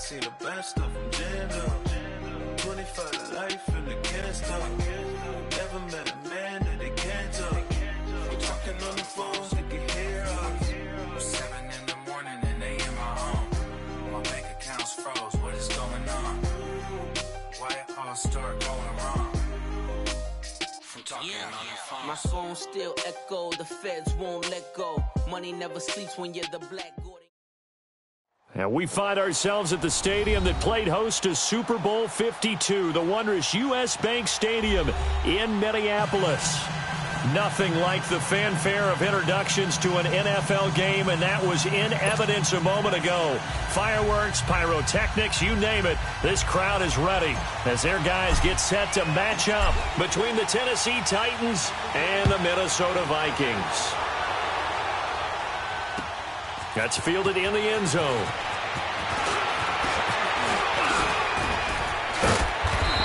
seen the best of them jammed up. 25 to life and they can't stop. Never met a man that they can't talk. Talking on the phones, they can hear us. 7 in the morning and they in my home. My bank account's froze, what is going on? Why it all start going wrong? From talking on the phone. My phone still echo, the feds won't let go. Money never sleeps when you're the black Gordy. And we find ourselves at the stadium that played host to Super Bowl 52, the wondrous U.S. Bank Stadium in Minneapolis. Nothing like the fanfare of introductions to an NFL game, and that was in evidence a moment ago. Fireworks, pyrotechnics, you name it, this crowd is ready as their guys get set to match up between the Tennessee Titans and the Minnesota Vikings. That's fielded in the end zone.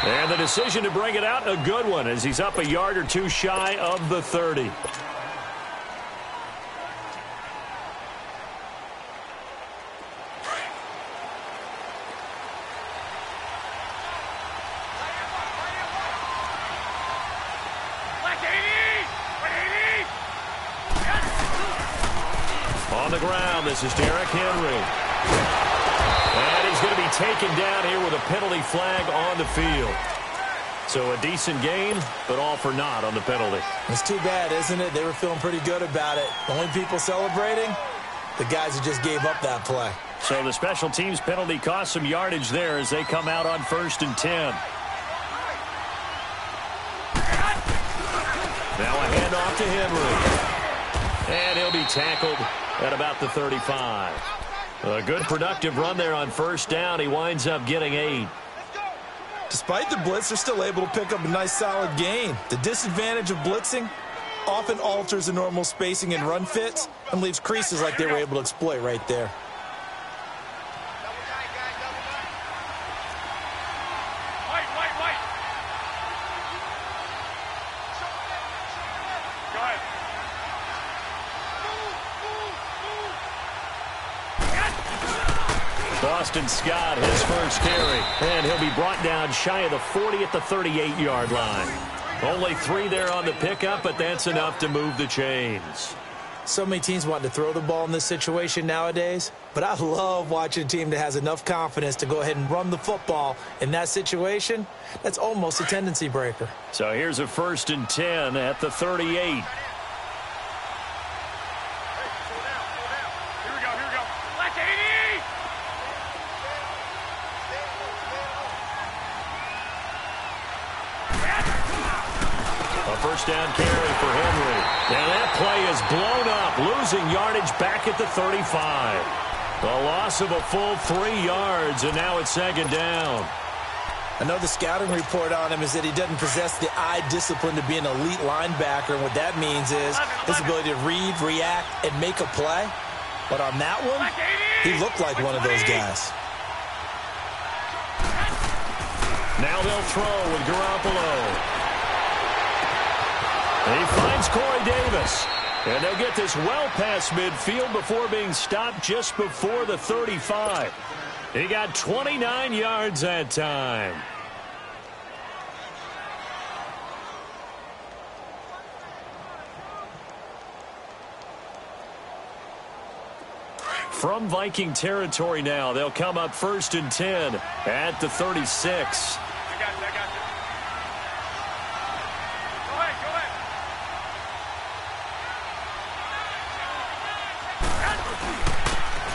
And the decision to bring it out, a good one, as he's up a yard or two shy of the 30. On the ground, this is Derrick Henry. And he's going to be taken down here with a penalty flag on the field. So a decent gain, but all for naught on the penalty. It's too bad, isn't it? They were feeling pretty good about it. The only people celebrating, the guys who just gave up that play. So the special teams penalty cost some yardage there as they come out on 1st and 10. Now a handoff to Henry. And he'll be tackled at about the 35. A good productive run there on 1st down. He winds up getting 8. Despite the blitz, they're still able to pick up a nice solid gain. The disadvantage of blitzing often alters the normal spacing and run fits and leaves creases like they were able to exploit right there. Boston Scott, his first carry, and he'll be brought down shy of the 40 at the 38-yard line. Only 3 there on the pickup, but that's enough to move the chains. So many teams want to throw the ball in this situation nowadays, but I love watching a team that has enough confidence to go ahead and run the football in that situation. That's almost a tendency breaker. So here's a 1st and 10 at the 38. First down carry for Henry. And that play is blown up, losing yardage back at the 35. A loss of a full 3 yards, and now it's 2nd down. I know the scouting report on him is that he doesn't possess the eye discipline to be an elite linebacker, and what that means is his ability to read, react, and make a play. But on that one, he looked like one of those guys. Now they'll throw with Garoppolo. He finds Corey Davis. And they'll get this well past midfield before being stopped just before the 35. He got 29 yards that time. From Viking territory now, they'll come up 1st and 10 at the 36.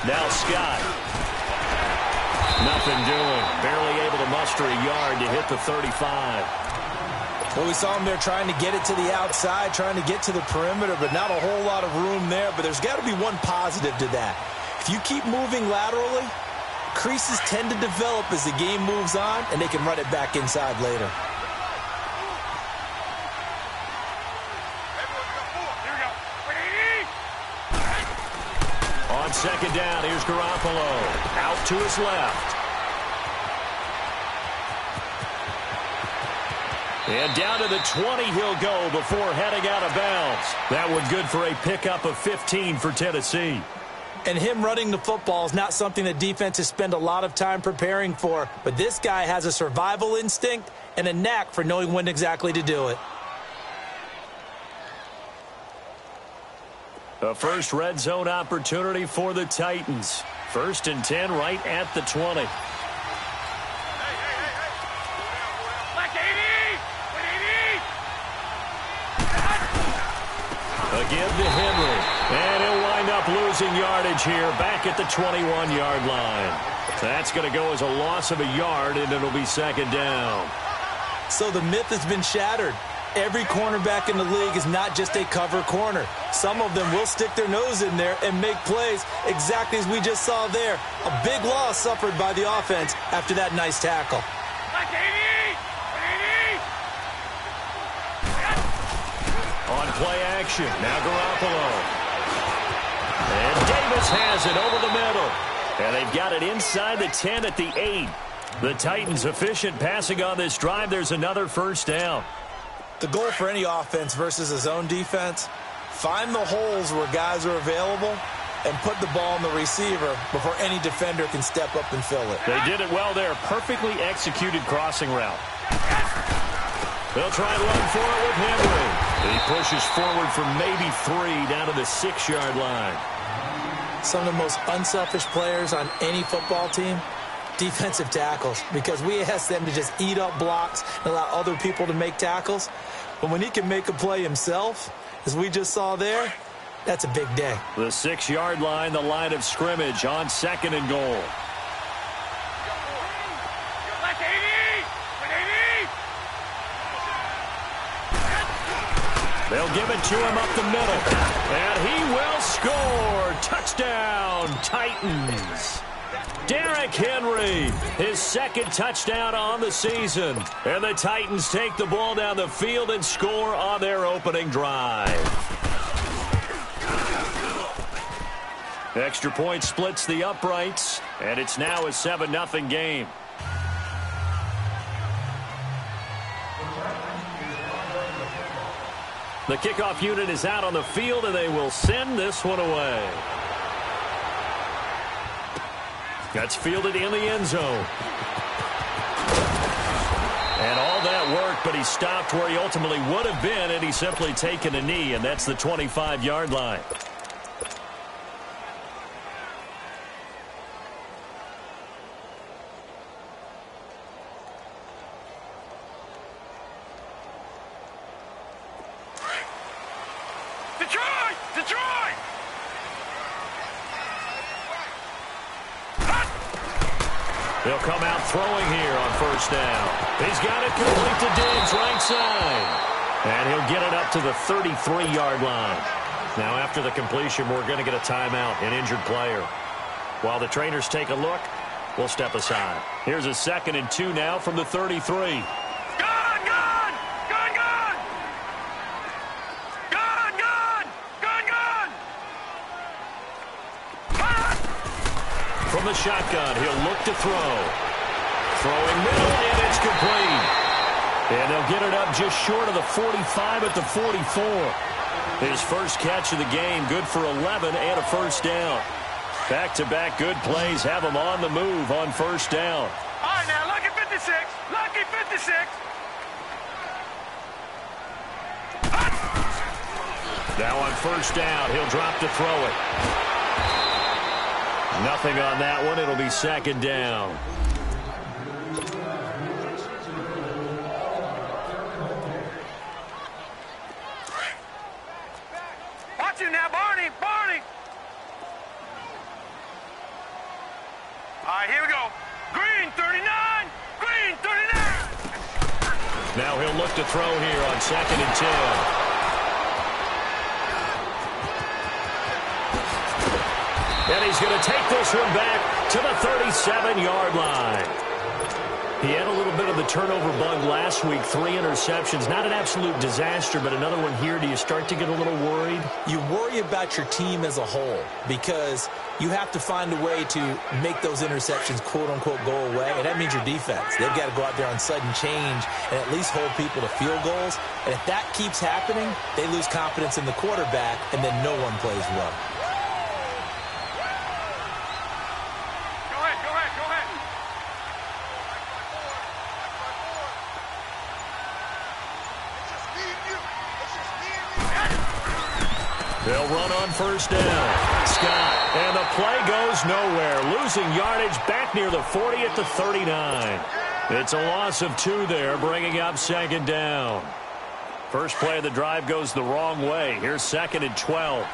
Now Scott. Nothing doing. Barely able to muster a yard to hit the 35. Well, we saw him there trying to get it to the outside, trying to get to the perimeter, but not a whole lot of room there. But there's got to be one positive to that. If you keep moving laterally, creases tend to develop as the game moves on, and they can run it back inside later. On 2nd down, here's Garoppolo. Out to his left. And down to the 20 he'll go before heading out of bounds. That one good for a pickup of 15 for Tennessee. And him running the football is not something that defenses spend a lot of time preparing for. But this guy has a survival instinct and a knack for knowing when exactly to do it. A first red zone opportunity for the Titans. 1st and 10 right at the 20. Again to Henry. And he'll wind up losing yardage here back at the 21-yard line. That's going to go as a loss of a yard, and it'll be 2nd down. So the myth has been shattered. Every cornerback in the league is not just a cover corner. Some of them will stick their nose in there and make plays exactly as we just saw there. A big loss suffered by the offense after that nice tackle. On play action, now Garoppolo. And Davis has it over the middle. And they've got it inside the 10 at the 8. The Titans efficient passing on this drive. There's another 1st down. The goal for any offense versus a zone defense, find the holes where guys are available and put the ball in the receiver before any defender can step up and fill it. They did it well there. Perfectly executed crossing route. They'll try and run for it with Henry. He pushes forward for maybe 3 down to the 6-yard line. Some of the most unselfish players on any football team, defensive tackles, because we ask them to just eat up blocks and allow other people to make tackles. But when he can make a play himself, as we just saw there, that's a big day. The 6-yard line, the line of scrimmage on 2nd and goal. They'll give it to him up the middle. And he will score. Touchdown, Titans. Derrick Henry, his 2nd touchdown on the season. And the Titans take the ball down the field and score on their opening drive. Extra point splits the uprights, and it's now a 7-0 game. The kickoff unit is out on the field, and they will send this one away. That's fielded in the end zone. And all that worked, but he stopped where he ultimately would have been, and he's simply taken a knee, and that's the 25-yard line. He'll come out throwing here on 1st down. He's got it complete to Diggs, right side. And he'll get it up to the 33-yard line. Now, after the completion, we're going to get a timeout, an injured player. While the trainers take a look, we'll step aside. Here's a 2nd and 2 now from the 33. From the shotgun, he'll look to throw. Throwing middle, and it's complete. And they'll get it up just short of the 45 at the 44. His first catch of the game, good for 11 and a 1st down. Back-to-back good plays have him on the move on 1st down. All right, now, lucky 56. Lucky 56. Now on 1st down, he'll drop to throw it. Nothing on that one. It'll be 2nd down. Watch him now, Barney. Barney. All right, here we go. Green, 39. Green, 39. Now he'll look to throw here on 2nd and 10. And he's going to take this one back to the 37-yard line. He had a little bit of the turnover bug last week, 3 interceptions. Not an absolute disaster, but another one here. Do you start to get a little worried? You worry about your team as a whole because you have to find a way to make those interceptions, quote-unquote, go away, and that means your defense. They've got to go out there on sudden change and at least hold people to field goals. And if that keeps happening, they lose confidence in the quarterback, and then no one plays well. They'll run on first down. Scott, and the play goes nowhere. Losing yardage back near the 40 at the 39. It's a loss of 2 there, bringing up second down. First play of the drive goes the wrong way. Here's 2nd and 12.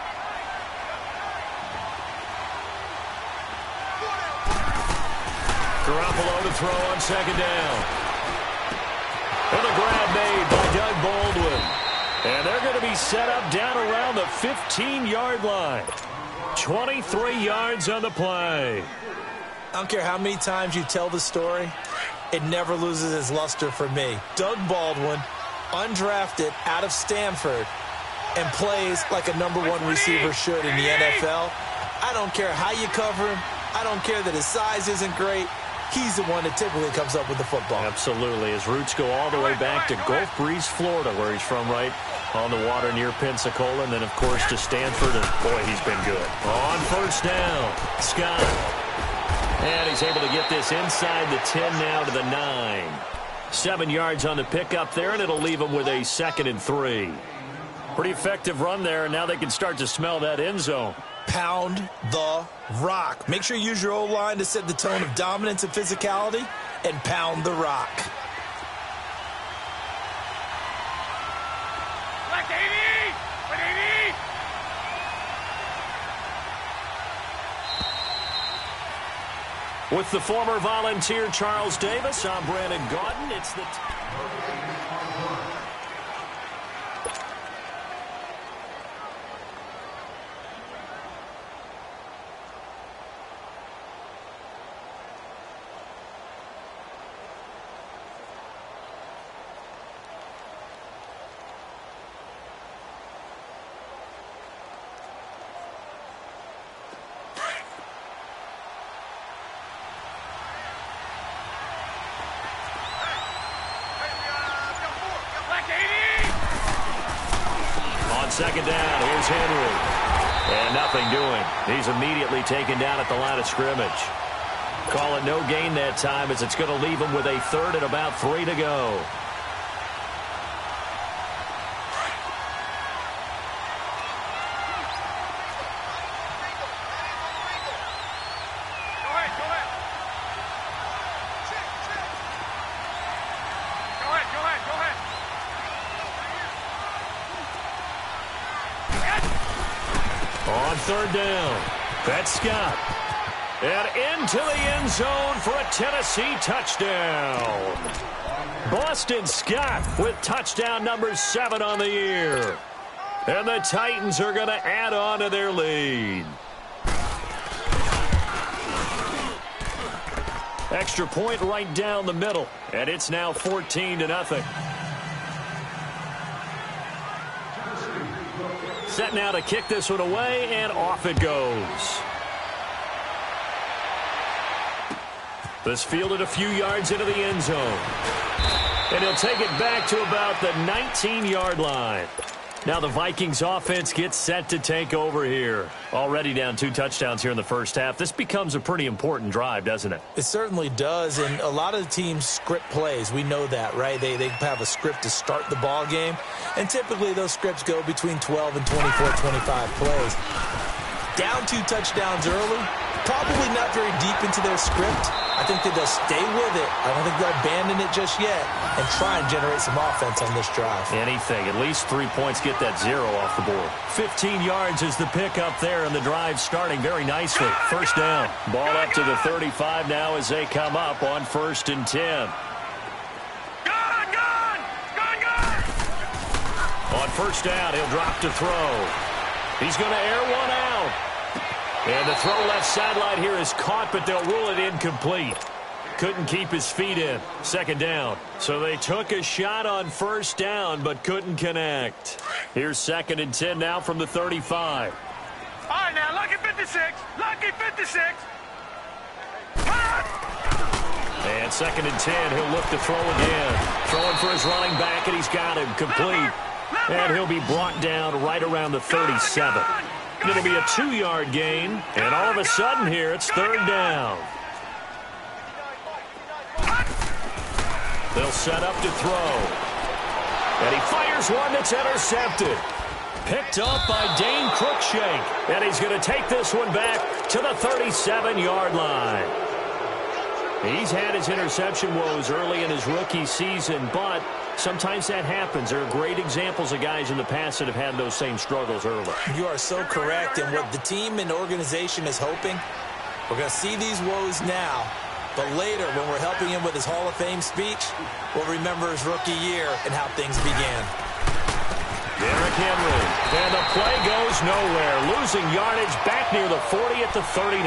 Garoppolo to throw on second down. And the grab made by Doug Baldwin. And they're going to be set up down around the 15-yard line. 23 yards on the play. I don't care how many times you tell the story, it never loses its luster for me. Doug Baldwin, undrafted out of Stanford, and plays like a #1 receiver should in the NFL. I don't care how you cover him. I don't care that his size isn't great. He's the one that typically comes up with the football. Absolutely. His roots go all the way back to Gulf Breeze, Florida, where he's from, right on the water near Pensacola. And then, of course, to Stanford. And, boy, he's been good. On first down, Scott. And he's able to get this inside the 10 now to the 9. 7 yards on the pickup there, and it'll leave him with a 2nd and 3. Pretty effective run there, and now they can start to smell that end zone. Pound the rock. Make sure you use your O-line to set the tone of dominance and physicality, and pound the rock. Black 80! Black 80! With the former Volunteer Charles Davis, I'm Brandon Gaudin. It's the... Second down, here's Henry. And nothing doing. He's immediately taken down at the line of scrimmage. Call it no gain that time, as it's going to leave him with a 3rd and about 3 to go. On 3rd down, that's Scott. And into the end zone for a Tennessee touchdown. Boston Scott with touchdown number 7 on the year. And the Titans are going to add on to their lead. Extra point right down the middle. And it's now 14-0. Set now to kick this one away, and off it goes. This fielded a few yards into the end zone. And he'll take it back to about the 19-yard line. Now the Vikings offense gets set to take over here. Already down 2 touchdowns here in the first half. This becomes a pretty important drive, doesn't it? It certainly does, and a lot of the teams script plays. We know that, right? They have a script to start the ball game, and typically those scripts go between 12 and 24, 25 plays. Down 2 touchdowns early, probably not very deep into their script. I think that they'll stay with it. I don't think they'll abandon it just yet and try and generate some offense on this drive. Anything. At least 3 points, get that 0 off the board. 15 yards is the pickup there, and the drive starting very nicely. First down. Ball up to the 35 now as they come up on 1st and 10. On first down, he'll drop to throw. He's going to air one out. And the throw left sideline here is caught, but they'll rule it incomplete. Couldn't keep his feet in. Second down. So they took a shot on first down, but couldn't connect. Here's 2nd and 10 now from the 35. All right, now, lucky 56. Lucky 56. And 2nd and 10, he'll look to throw again. Throwing for his running back, and he's got him complete. And he'll be brought down right around the 37. It'll be a 2-yard gain, and all of a sudden here, it's 3rd down. They'll set up to throw. And he fires one that's intercepted. Picked up by Dane Cruikshank. And he's going to take this one back to the 37-yard line. He's had his interception woes early in his rookie season, but sometimes that happens. There are great examples of guys in the past that have had those same struggles early. You are so correct. And what the team and organization is hoping, we're going to see these woes now, but later when we're helping him with his Hall of Fame speech, we'll remember his rookie year and how things began. Derrick Henry, and the play goes nowhere. Losing yardage back near the 40 at the 39.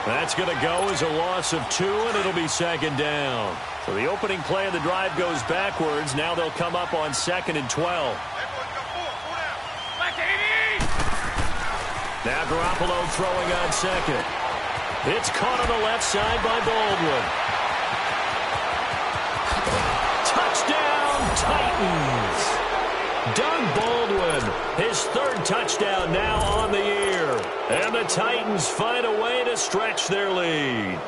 That's going to go as a loss of 2, and it'll be second down. So the opening play of the drive goes backwards. Now they'll come up on 2nd and 12. Now Garoppolo throwing on 2nd. It's caught on the left side by Baldwin. Touchdown, Titans. Doug Baldwin, his 3rd touchdown now on the year. And the Titans find a way to stretch their lead.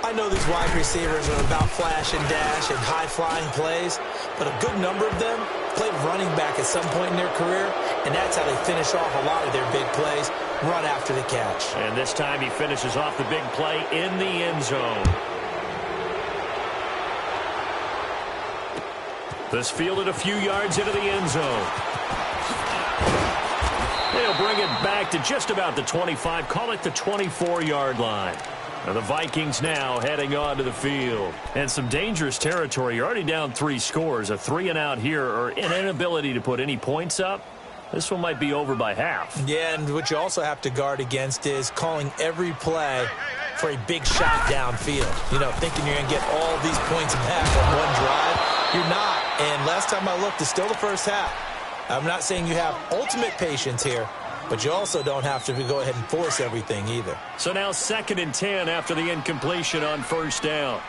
I know these wide receivers are about flash and dash and high-flying plays, but a good number of them played running back at some point in their career, and that's how they finish off a lot of their big plays, run after the catch. And this time he finishes off the big play in the end zone. This fielded a few yards into the end zone. They'll bring it back to just about the 25, call it the 24-yard line. And the Vikings now heading onto the field. And some dangerous territory. You're already down 3 scores. A 3-and-out here, or an inability to put any points up. This one might be over by half. Yeah, and what you also have to guard against is calling every play for a big shot downfield. You know, thinking you're going to get all these points back on one drive. You're not. And last time I looked, it's still the first half. I'm not saying you have ultimate patience here, but you also don't have to go ahead and force everything either. So now 2nd and 10 after the incompletion on 1st down.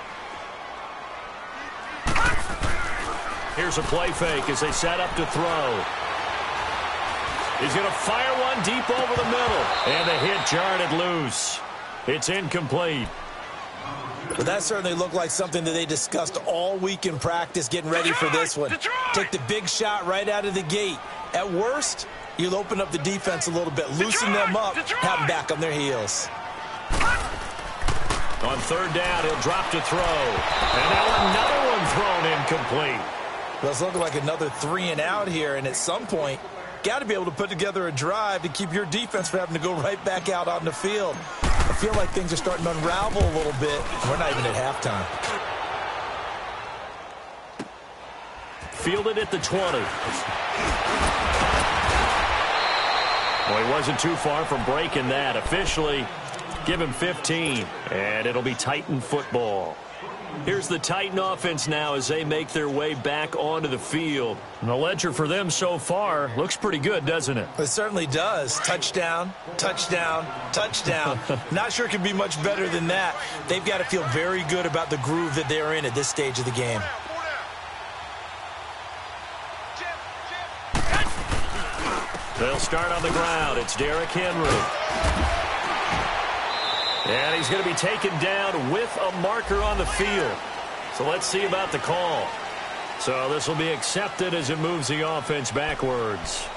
Here's a play fake as they set up to throw. He's going to fire one deep over the middle. And the hit jarred it loose. It's incomplete. But that certainly looked like something that they discussed all week in practice, getting ready for this one. Take the big shot right out of the gate. At worst, you'll open up the defense a little bit, loosen them up, have them back on their heels. On 3rd down, he'll drop to throw. And now another one thrown incomplete. Well, it's looking like another 3-and-out here, and at some point, got to be able to put together a drive to keep your defense from having to go right back out on the field. I feel like things are starting to unravel a little bit. We're not even at halftime. Fielded at the 20. Well, he wasn't too far from breaking that. Officially, give him 15, and it'll be Titan football. Here's the Titan offense now as they make their way back onto the field. And the ledger for them so far looks pretty good, doesn't it? It certainly does. Touchdown, touchdown, touchdown. Not sure it could be much better than that. They've got to feel very good about the groove that they're in at this stage of the game. They'll start on the ground. It's Derrick Henry. And he's going to be taken down with a marker on the field. So let's see about the call. So this will be accepted as it moves the offense backwards.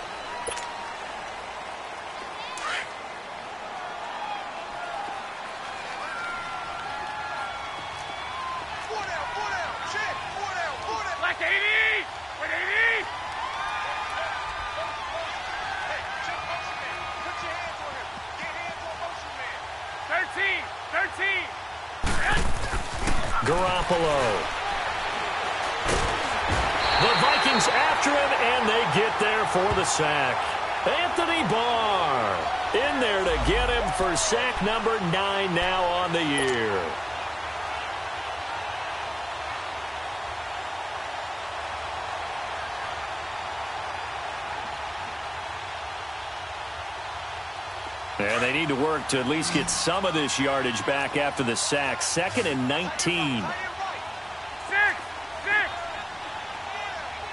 Like 80! With 80! Garoppolo. The Vikings after him, and they get there for the sack. Anthony Barr in there to get him for sack number 9 now on the year. And they need to work to at least get some of this yardage back after the sack. 2nd and 19. 6, 6.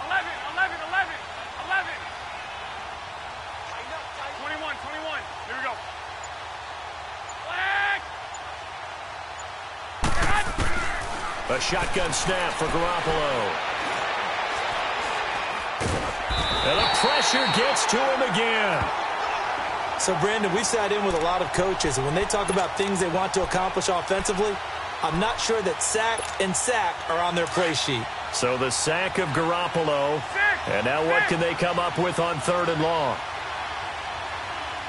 11, 11, 11. 21, 21. Here we go. Flag. A shotgun snap for Garoppolo. And the pressure gets to him again. So, Brandon, we sat in with a lot of coaches, and when they talk about things they want to accomplish offensively, I'm not sure that sack and sack are on their play sheet. So the sack of Garoppolo. And now what can they come up with on 3rd and long?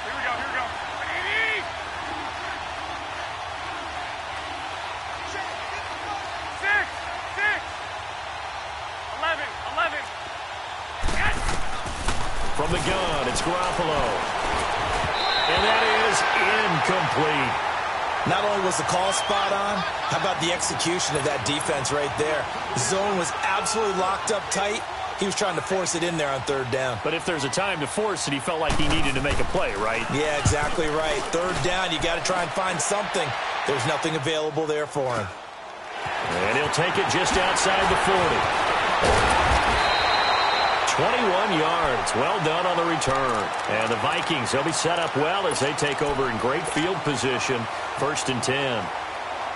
Here we go. 11. Yes! From the gun, it's Garoppolo. And that is incomplete. Not only was the call spot on, how about the execution of that defense right there? The zone was absolutely locked up tight. He was trying to force it in there on 3rd down. But if there's a time to force it, he felt like he needed to make a play, right? Yeah, exactly right. 3rd down, you got to try and find something. There's nothing available there for him. And he'll take it just outside the 40. 21 yards. Well done on the return. And the Vikings, they'll be set up well as they take over in great field position. 1st and 10.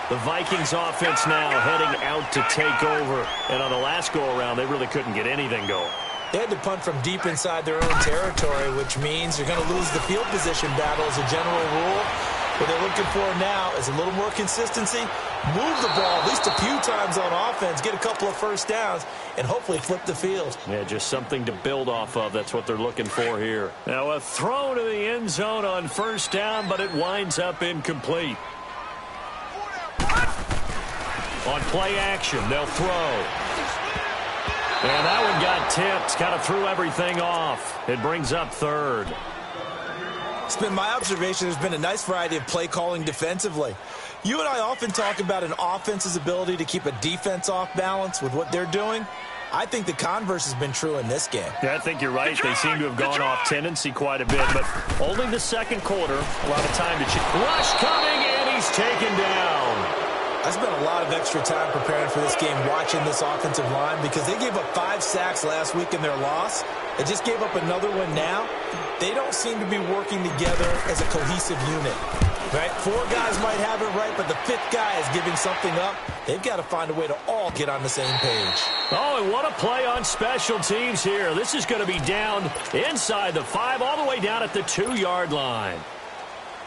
The Vikings offense now heading out to take over. And on the last go-around, they really couldn't get anything going. They had to punt from deep inside their own territory, which means you're going to lose the field position battle as a general rule. What they're looking for now is a little more consistency, move the ball at least a few times on offense, get a couple of 1st downs, and hopefully flip the field. Yeah, just something to build off of. That's what they're looking for here. Now a throw to the end zone on 1st down, but it winds up incomplete. On play action, they'll throw. And that one got tipped, kind of threw everything off. It brings up 3rd. It's been my observation there's been a nice variety of play calling defensively. You and I often talk about an offense's ability to keep a defense off balance with what they're doing. I think the converse has been true in this game. Yeah, I think you're right. They seem to have gone off tendency quite a bit, but only the 2nd quarter. A lot of time to check. Rush coming, and he's taken down. I spent a lot of extra time preparing for this game watching this offensive line because they gave up 5 sacks last week in their loss. They just gave up another one now. They don't seem to be working together as a cohesive unit. Right? 4 guys might have it right, but the 5th guy is giving something up. They've got to find a way to all get on the same page. Oh, and what a play on special teams here. This is going to be down inside the 5, all the way down at the 2-yard line.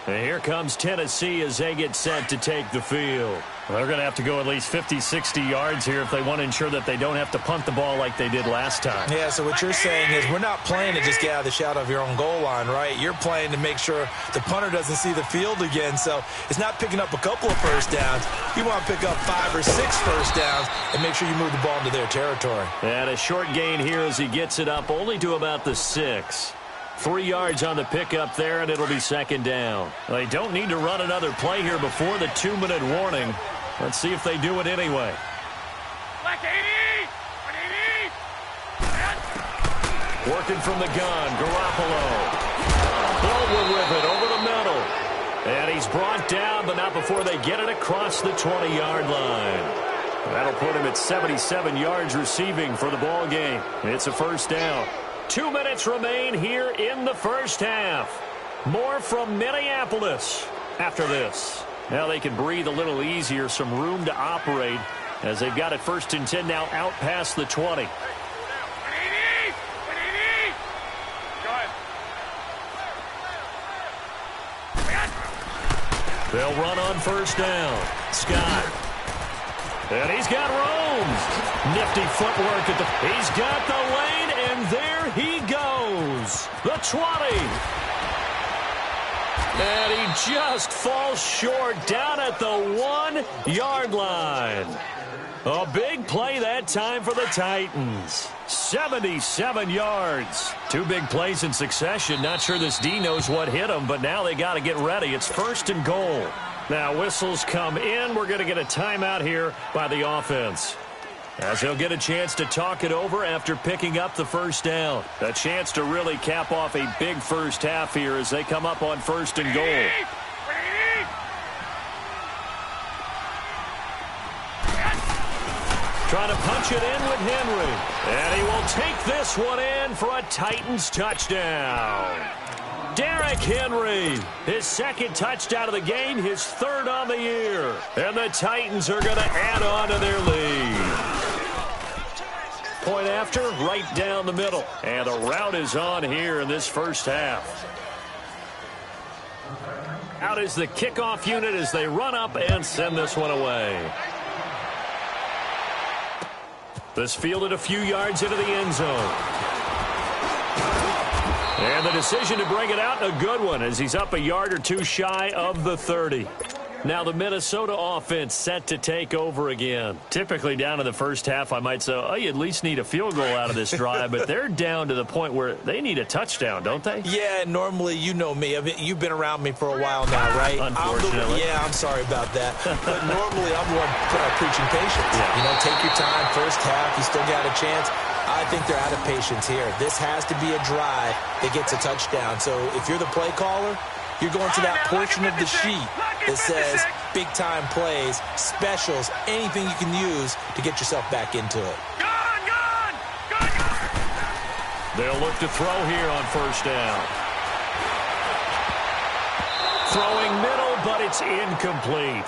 And here comes Tennessee as they get set to take the field. Well, they're going to have to go at least 50, 60 yards here if they want to ensure that they don't have to punt the ball like they did last time. Yeah, so what you're saying is we're not playing to just get out of the shadow of your own goal line, right? You're playing to make sure the punter doesn't see the field again. So it's not picking up a couple of 1st downs. You want to pick up 5 or 6 1st downs and make sure you move the ball into their territory. And a short gain here as he gets it up only to about the 6. 3 yards on the pickup there, and it'll be 2nd down. They don't need to run another play here before the 2-minute warning. Let's see if they do it anyway. Black 80! 180! Working from the gun, Garoppolo. Forward with it, over the middle. And he's brought down, but not before they get it across the 20-yard line. That'll put him at 77 yards receiving for the ball game. It's a 1st down. 2 minutes remain here in the 1st half. More from Minneapolis after this. Now they can breathe a little easier, some room to operate as they've got it 1st and 10 now out past the 20. 180! 180! Go ahead. They'll run on 1st down. Scott. And he's got room. Nifty footwork at the... He's got the lane, and there he goes. The 20. And he just falls short down at the 1-yard line. A big play that time for the Titans. 77 yards. 2 big plays in succession. Not sure this D knows what hit him, but now they got to get ready. It's 1st and goal. Now whistles come in. We're going to get a timeout here by the offense, as they'll get a chance to talk it over after picking up the 1st down. A chance to really cap off a big 1st half here as they come up on 1st and goal. Trying to punch it in with Henry. And he will take this one in for a Titans touchdown. Derrick Henry, his 2nd touchdown of the game, his 3rd on the year. And the Titans are going to add on to their lead. point after, right down the middle. And the rout is on here in this first half. Out is the kickoff unit as they run up and send this one away. This fielded a few yards into the end zone. And the decision to bring it out, a good one, as he's up a yard or two shy of the 30. Now the Minnesota offense set to take over again. Typically down in the first half, I might say, oh, you at least need a field goal out of this drive, but they're down to the point where they need a touchdown, don't they? Yeah, normally, you know me. You've been around me for a while now, right? Unfortunately. I'm sorry about that. But normally, I'm the one preaching patience. Yeah. You know, take your time. First half, you still got a chance. I think they're out of patience here. This has to be a drive that gets a touchdown. So if you're the play caller, you're going to that portion of the sheet that says big-time plays, specials, anything you can use to get yourself back into it. They'll look to throw here on first down. Throwing middle, but it's incomplete.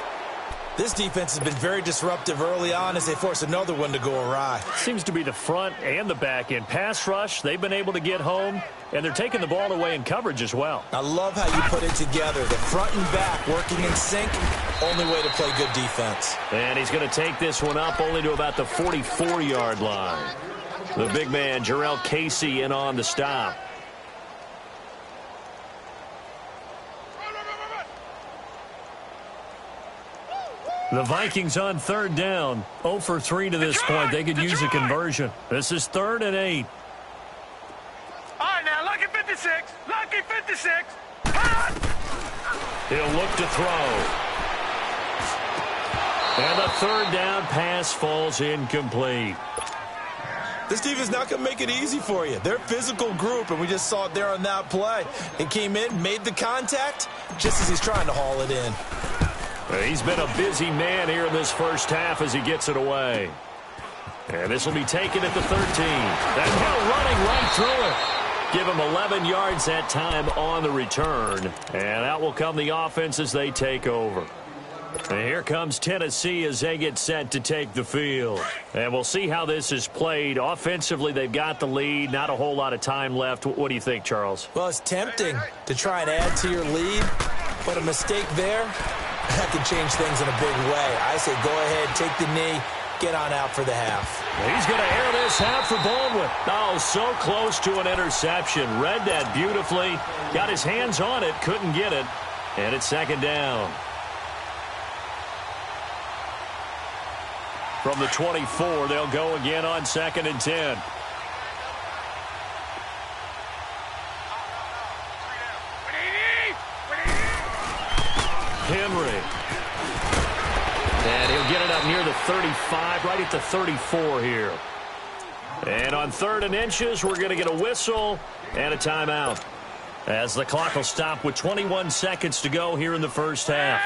This defense has been very disruptive early on as they force another one to go awry. Seems to be the front and the back end. Pass rush, they've been able to get home, and they're taking the ball away in coverage as well. I love how you put it together. The front and back working in sync, only way to play good defense. And he's going to take this one up only to about the 44-yard line. The big man, Jarrell Casey, in on the stop. The Vikings on third down. 0 for 3 to this point. They could use a conversion. This is 3rd and 8. All right, now, lucky 56. Lucky 56. He'll look to throw. And the third down pass falls incomplete. This defense is not going to make it easy for you. They're a physical group, and we just saw it there on that play. He came in, made the contact, just as he's trying to haul it in. He's been a busy man here in this first half as he gets it away. And this will be taken at the 13. That ball running right through it. Give him 11 yards that time on the return. And out will come the offense as they take over. And here comes Tennessee as they get set to take the field. And we'll see how this is played. Offensively, they've got the lead. Not a whole lot of time left. What do you think, Charles? Well, it's tempting to try and add to your lead, but a mistake there, that can change things in a big way. I say go ahead, take the knee, get on out for the half. He's going to air this out for Baldwin. Oh, so close to an interception. Read that beautifully. Got his hands on it, couldn't get it. And it's second down. From the 24, they'll go again on 2nd and 10. Henry. And he'll get it up near the 35, right at the 34 here. And on 3rd and inches, we're going to get a whistle and a timeout, as the clock will stop with 21 seconds to go here in the first half.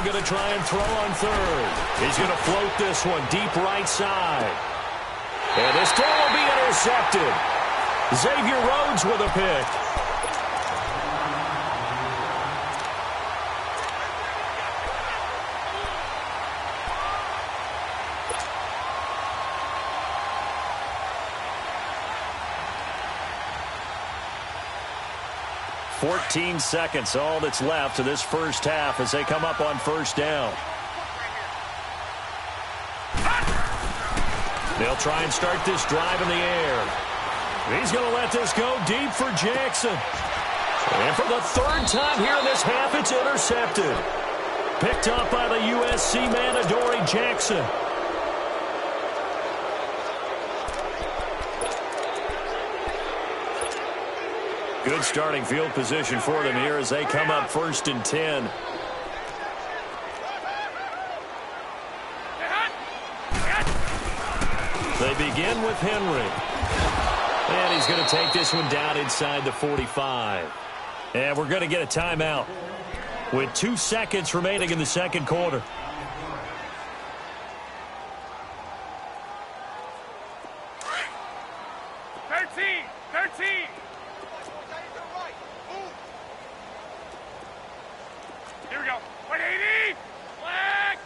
Going to try and throw on 3rd. He's going to float this one deep right side. And this ball will be intercepted. Xavier Rhodes with a pick. "14 seconds, all that's left of this first half as they come up on first down. They'll try and start this drive in the air. He's going to let this go deep for Jackson. And for the 3rd time here in this half, it's intercepted. Picked up by the USC man, Adoree Jackson. Good starting field position for them here as they come up 1st and 10. They begin with Henry. And he's going to take this one down inside the 45. And we're going to get a timeout with 2 seconds remaining in the second quarter. Here we go. 180. Flag.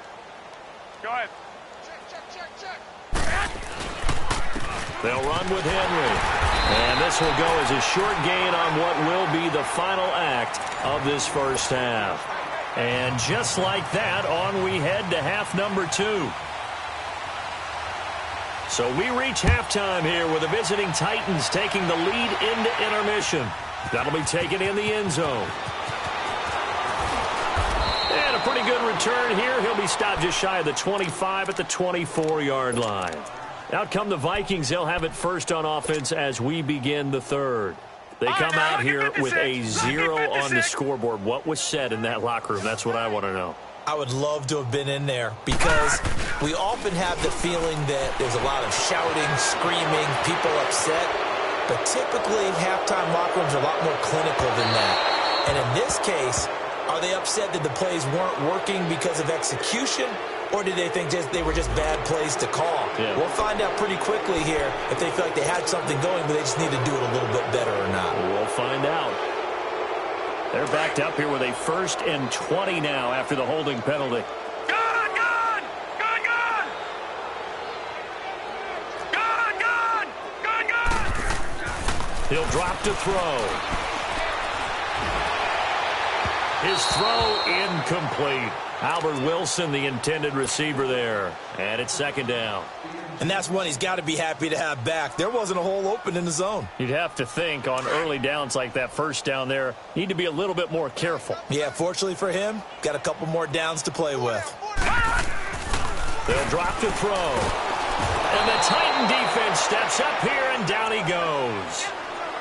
Go ahead. Check. They'll run with Henry. And this will go as a short gain on what will be the final act of this first half. And just like that, on we head to half number 2. So we reach halftime here with the visiting Titans taking the lead into intermission. That'll be taken in the end zone. And a pretty good return here. He'll be stopped just shy of the 25 at the 24-yard line. Out come the Vikings. They'll have it first on offense as we begin the third. They come out here with a 0 on the scoreboard. What was said in that locker room? That's what I want to know. I would love to have been in there because we often have the feeling that there's a lot of shouting, screaming, people upset. But typically, halftime locker rooms are a lot more clinical than that. And in this case, are they upset that the plays weren't working because of execution? Or did they think they were just bad plays to call? Yeah. We'll find out pretty quickly here if they feel like they had something going, but they just need to do it a little bit better or not. We'll find out. They're backed up here with a 1st and 20 now after the holding penalty. Gun! He'll drop to throw. His throw incomplete. Albert Wilson, the intended receiver there. And it's 2nd down. And that's one he's got to be happy to have back. There wasn't a hole open in the zone. You'd have to think on early downs like that first down there, need to be a little bit more careful. Yeah, fortunately for him, got a couple more downs to play with. They'll drop to throw. And the Titan defense steps up here, and down he goes.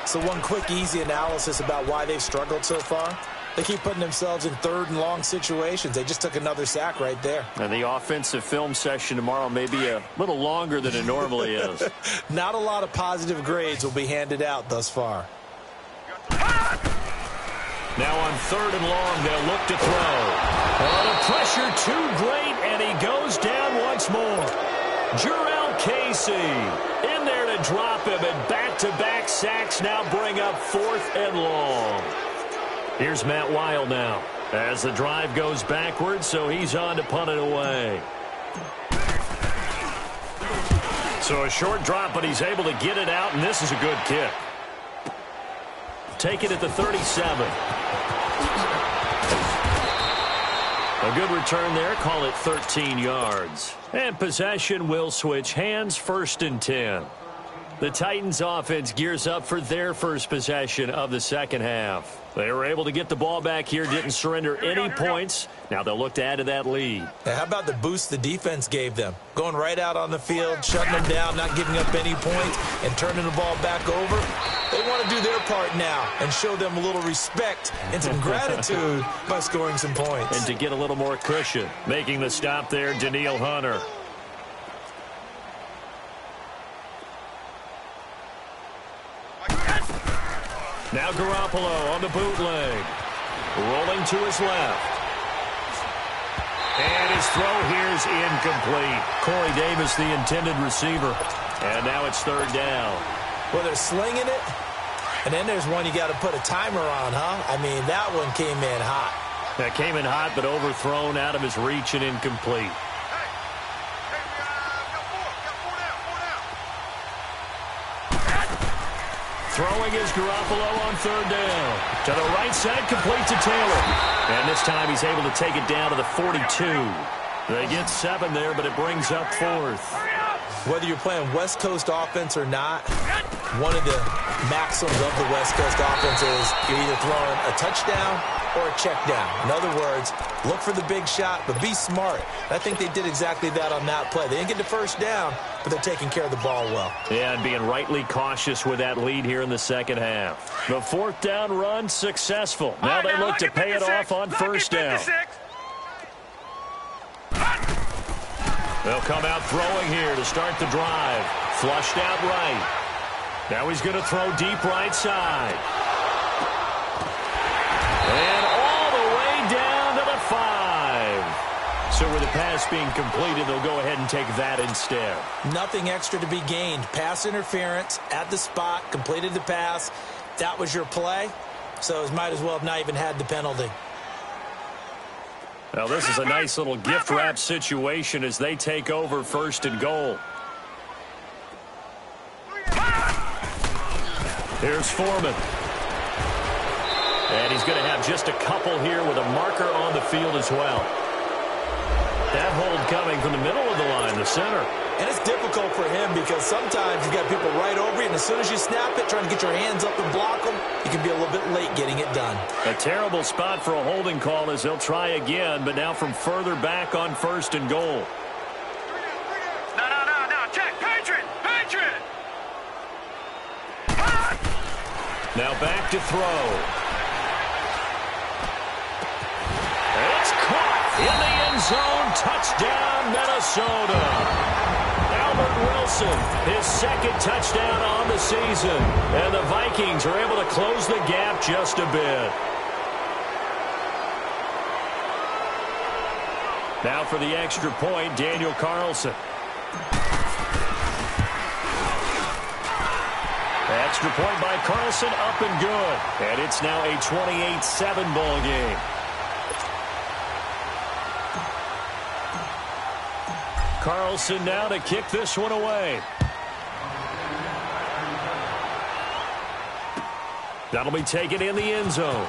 So one quick, easy analysis about why they've struggled so far. They keep putting themselves in 3rd and long situations. They just took another sack right there. And the offensive film session tomorrow may be a little longer than it normally is. Not a lot of positive grades will be handed out thus far. Now on 3rd and long, they'll look to throw. Oh, the pressure too great, and he goes down once more. Jurrell Casey in there to drop him, and back-to-back sacks now bring up 4th and long. Here's Matt Weil now as the drive goes backwards, so he's on to punt it away. So a short drop, but he's able to get it out, and this is a good kick. Take it at the 37. A good return there. Call it 13 yards. And possession will switch hands. 1st and 10. The Titans offense gears up for their first possession of the second half. They were able to get the ball back here, didn't surrender any points. Now they'll look to add to that lead. Now, how about the boost the defense gave them? Going right out on the field, shutting them down, not giving up any points, and turning the ball back over. They want to do their part now and show them a little respect and some gratitude by scoring some points. And to get a little more cushion, making the stop there, Danielle Hunter. Now Garoppolo on the bootleg. Rolling to his left. And his throw here is incomplete. Corey Davis, the intended receiver. And now it's 3rd down. Well, they're slinging it. And then there's one you got to put a timer on, huh? I mean, that one came in hot. That came in hot, but overthrown out of his reach and incomplete. Throwing is Garoppolo on 3rd down. To the right side, complete to Taylor. And this time he's able to take it down to the 42. They get 7 there, but it brings up 4th. Whether you're playing West Coast offense or not, one of the maxims of the West Coast offense is you're either throwing a touchdown or a check down. In other words, look for the big shot, but be smart. I think they did exactly that on that play. They didn't get the first down, but they're taking care of the ball well. Yeah, and being rightly cautious with that lead here in the second half. The 4th down run successful. Now they look to pay it off on 1st down. They'll come out throwing here to start the drive. Flushed out right. Now he's going to throw deep right side. And all the way down to the 5. So with the pass being completed, they'll go ahead and take that instead. Nothing extra to be gained. Pass interference at the spot, completed the pass. That was your play, so it might as well have not even had the penalty. Well, this is a nice little gift wrap situation as they take over 1st and goal. Here's Foreman. And he's going to have just a couple here with a marker on the field as well. That hold coming from the middle of the line, the center. And it's difficult for him because sometimes you've got people right over you, and as soon as you snap it, trying to get your hands up and block them, you can be a little bit late getting it done. A terrible spot for a holding call as they'll try again, but now from further back on 1st and goal. No. Check. Patriot. Now back to throw. It's caught in the end zone. Touchdown, Minnesota. Albert Wilson, his 2nd touchdown on the season. And the Vikings are able to close the gap just a bit. Now for the extra point, Daniel Carlson. Extra point by Carlson, up and good. And it's now a 28-7 ball game. Carlson now to kick this one away. That'll be taken in the end zone.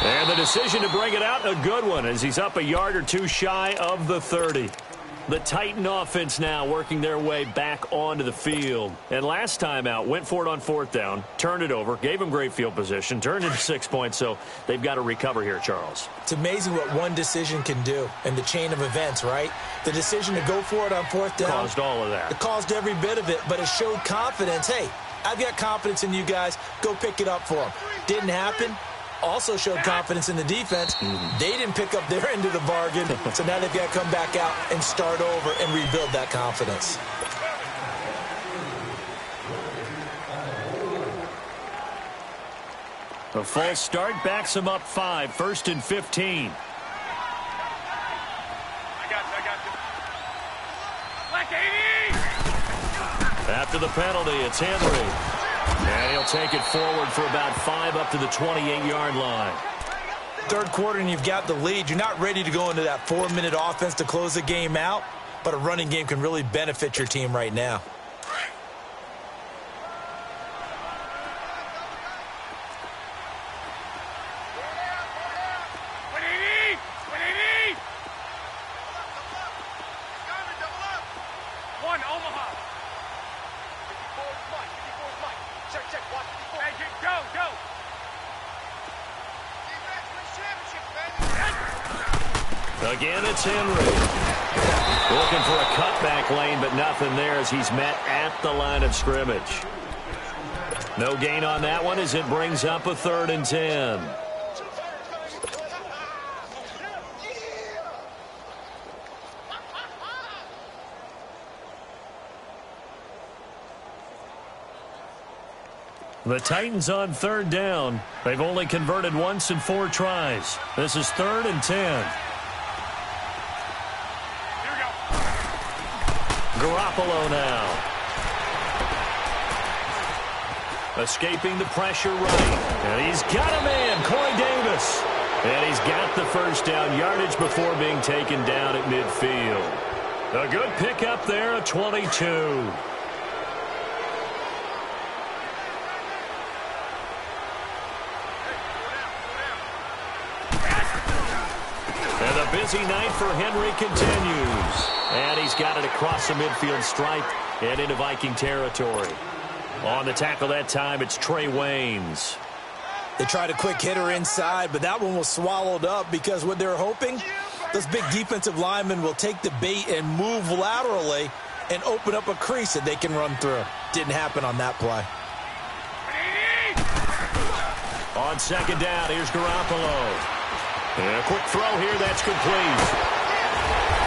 And the decision to bring it out, a good one, as he's up a yard or two shy of the 30. The Titan offense now working their way back onto the field. And last time out, went for it on 4th down, turned it over, gave them great field position, turned into 6 points, so they've got to recover here, Charles. It's amazing what one decision can do in the chain of events, right? The decision to go for it on 4th down. Caused all of that. It caused every bit of it, but it showed confidence. Hey, I've got confidence in you guys. Go pick it up for them. Didn't happen. Also showed confidence in the defense. They didn't pick up their end of the bargain, so now they've got to come back out and start over and rebuild that confidence. A false start backs them up 5, 1st and 15. I got you. Like 80! After the penalty, it's Henry. And he'll take it forward for about 5 up to the 28-yard line. 3rd quarter and you've got the lead. You're not ready to go into that 4-minute offense to close the game out, but a running game can really benefit your team right now. Again, it's Henry. Looking for a cutback lane, but nothing there as he's met at the line of scrimmage. No gain on that one as it brings up a 3rd and 10. The Titans on 3rd down. They've only converted once in 4 tries. This is 3rd and 10. Garoppolo now. Escaping the pressure right. And he's got a man, Corey Davis. And he's got the 1st down yardage before being taken down at midfield. A good pickup there, a 22. And the busy night for Henry continues. And he's got it across the midfield stripe and into Viking territory. On the tackle that time, it's Trey Waynes. They tried a quick hitter inside, but that one was swallowed up because what they're hoping, those big defensive linemen will take the bait and move laterally and open up a crease that they can run through. Didn't happen on that play. On 2nd down, here's Garoppolo. And a quick throw here, that's complete.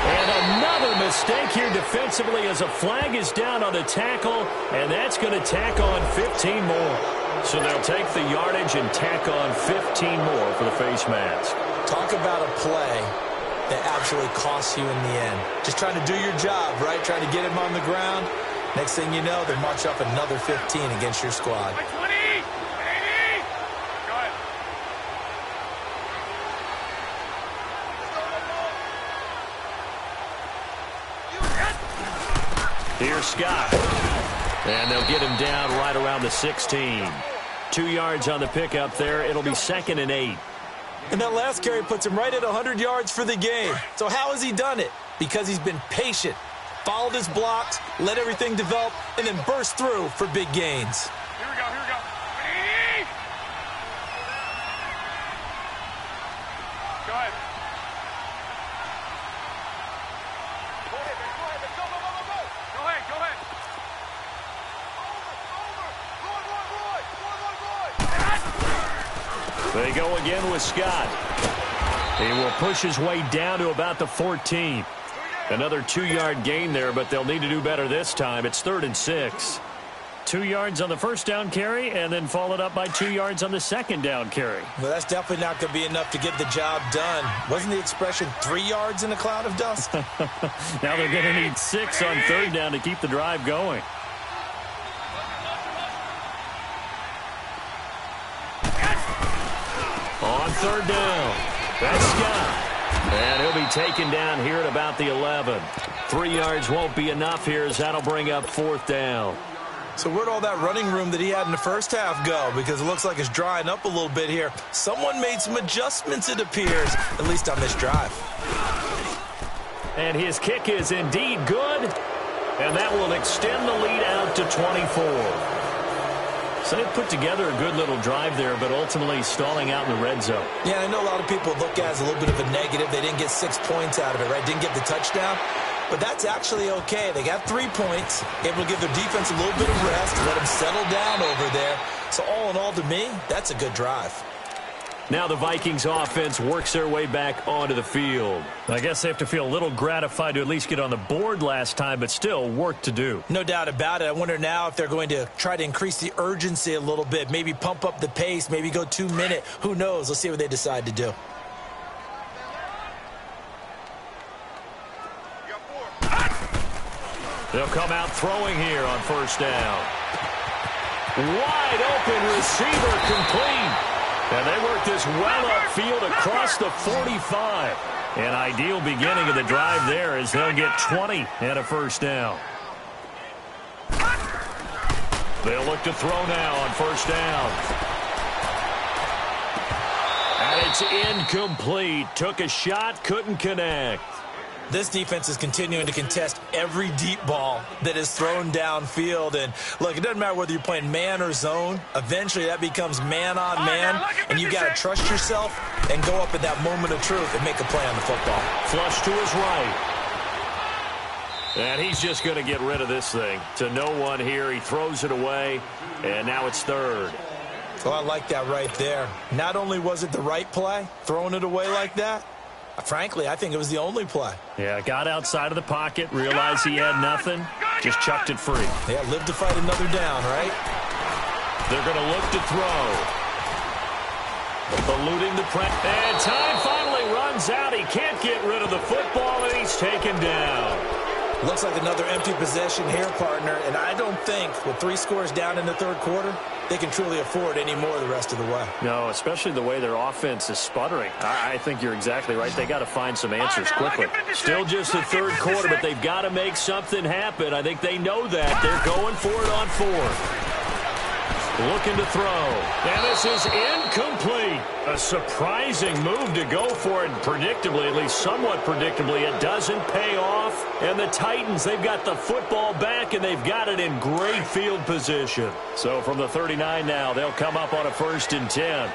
And another mistake here defensively as a flag is down on the tackle, and that's going to tack on 15 more. So they'll take the yardage and tack on 15 more for the face mask. Talk about a play that absolutely costs you in the end. Just trying to do your job, right? Trying to get him on the ground. Next thing you know, they march up another 15 against your squad. 20! 80! Go ahead. Here's Scott. And they'll get him down right around the 16. 2 yards on the pickup there. It'll be 2nd and 8. And that last carry puts him right at 100 yards for the game. So how has he done it? Because he's been patient, followed his blocks, let everything develop, and then burst through for big gains. Here we go, here we go. 80! Go ahead. Go ahead, man. Go ahead. Let's go, go, go, go, go. Go ahead, go ahead. They go again with Scott. He will push his way down to about the 14. Another 2-yard gain there, but they'll need to do better this time. It's 3rd and 6. 2 yards on the first down carry, and then followed up by 2 yards on the second down carry. Well, that's definitely not going to be enough to get the job done. Wasn't the expression 3 yards in a cloud of dust? Now they're going to need 6 on 3rd down to keep the drive going. On 3rd down, that's Scott. And he'll be taken down here at about the 11. 3 yards won't be enough here as that'll bring up 4th down. So where'd all that running room that he had in the first half go? Because it looks like it's drying up a little bit here. Someone made some adjustments, it appears, at least on this drive. And his kick is indeed good. And that will extend the lead out to 24. So they put together a good little drive there, but ultimately stalling out in the red zone. Yeah, I know a lot of people look at it as a little bit of a negative. They didn't get 6 points out of it, right? Didn't get the touchdown. But that's actually okay. They got 3 points, able to give their defense a little bit of rest, let them settle down over there. So all in all, to me, that's a good drive. Now the Vikings offense works their way back onto the field. I guess they have to feel a little gratified to at least get on the board last time, but still work to do. No doubt about it. I wonder now if they're going to try to increase the urgency a little bit, maybe pump up the pace, maybe go 2-minute. Who knows? Let's see what they decide to do. They'll come out throwing here on 1st down. Wide open receiver complete. And they work this well upfield across the 45. An ideal beginning of the drive there as they'll get 20 and a 1st down. They'll look to throw now on 1st down. And it's incomplete. Took a shot, couldn't connect. This defense is continuing to contest every deep ball that is thrown downfield. And, look, it doesn't matter whether you're playing man or zone. Eventually, that becomes man-on-man, and you got to trust yourself and go up at that moment of truth and make a play on the football. Flush to his right. And he's just going to get rid of this thing. To no one here. He throws it away, and now it's 3rd. Oh, I like that right there. Not only was it the right play, throwing it away like that, frankly, I think it was the only play. Yeah, got outside of the pocket, realized he had nothing, just chucked it free. Yeah, live to fight another down, right? They're going to look to throw. Eluding the press. And time finally runs out. He can't get rid of the football, and he's taken down. Looks like another empty possession here, partner. And I don't think with 3 scores down in the 3rd quarter, they can truly afford any more the rest of the way. No, especially the way their offense is sputtering. I think you're exactly right. They got to find some answers quickly. Still just the 3rd quarter, but they've got to make something happen. I think they know that. They're going for it on 4th. Looking to throw. And this is incomplete. A surprising move to go for it. Predictably, at least somewhat predictably, it doesn't pay off. And the Titans, they've got the football back, and they've got it in great field position. So from the 39 now, they'll come up on a 1st and 10.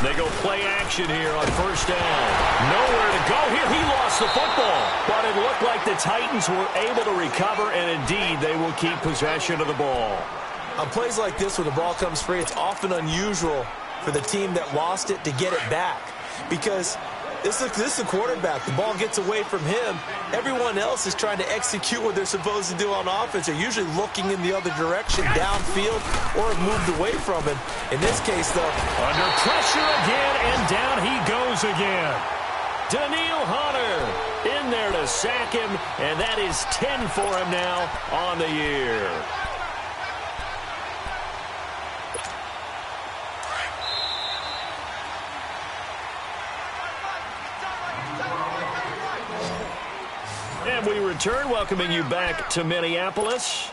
They go play action here on 1st down. Nowhere to go here. He lost the football. But it looked like the Titans were able to recover, and indeed they will keep possession of the ball. On plays like this, when the ball comes free, it's often unusual for the team that lost it to get it back. Because This is a quarterback. The ball gets away from him. Everyone else is trying to execute what they're supposed to do on offense. They're usually looking in the other direction, downfield, or have moved away from it. In this case, though, under pressure again, and down he goes again. Daniil Hunter in there to sack him, and that is 10 for him now on the year. And we return, welcoming you back to Minneapolis.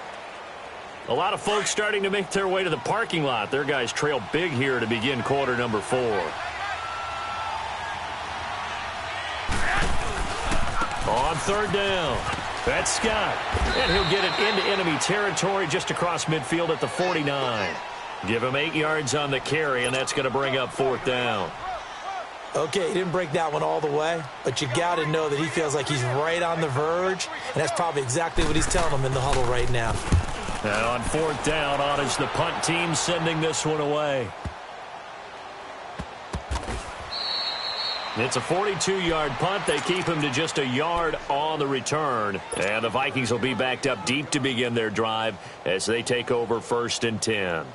A lot of folks starting to make their way to the parking lot. Their guys trail big here to begin quarter number 4. On third down, that's Scott. And he'll get it into enemy territory just across midfield at the 49. Give him 8 yards on the carry, and that's going to bring up fourth down. Okay, he didn't break that one all the way, but you got to know that he feels like he's right on the verge, and that's probably exactly what he's telling him in the huddle right now. Now on fourth down, on is the punt team sending this one away. It's a 42-yard punt. They keep him to just a yard on the return, and the Vikings will be backed up deep to begin their drive as they take over 1st and 10.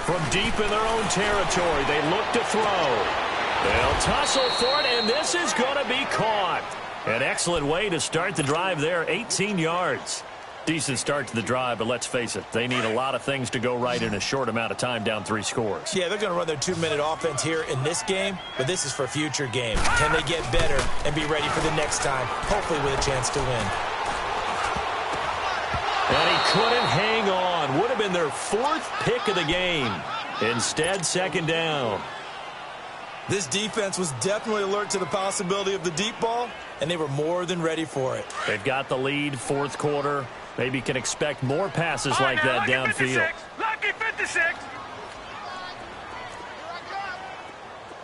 From deep in their own territory, they look to throw. They'll tussle for it, and this is going to be caught. An excellent way to start the drive there, 18 yards. Decent start to the drive, but let's face it, they need a lot of things to go right in a short amount of time, down 3 scores. Yeah, they're going to run their 2-minute offense here in this game, but this is for future games. Can they get better and be ready for the next time, hopefully with a chance to win? And he couldn't hang on. Would have been their 4th pick of the game. Instead, 2nd down. This defense was definitely alert to the possibility of the deep ball, and they were more than ready for it. They've got the lead, 4th quarter. Maybe can expect more passes like that downfield. Lucky 56.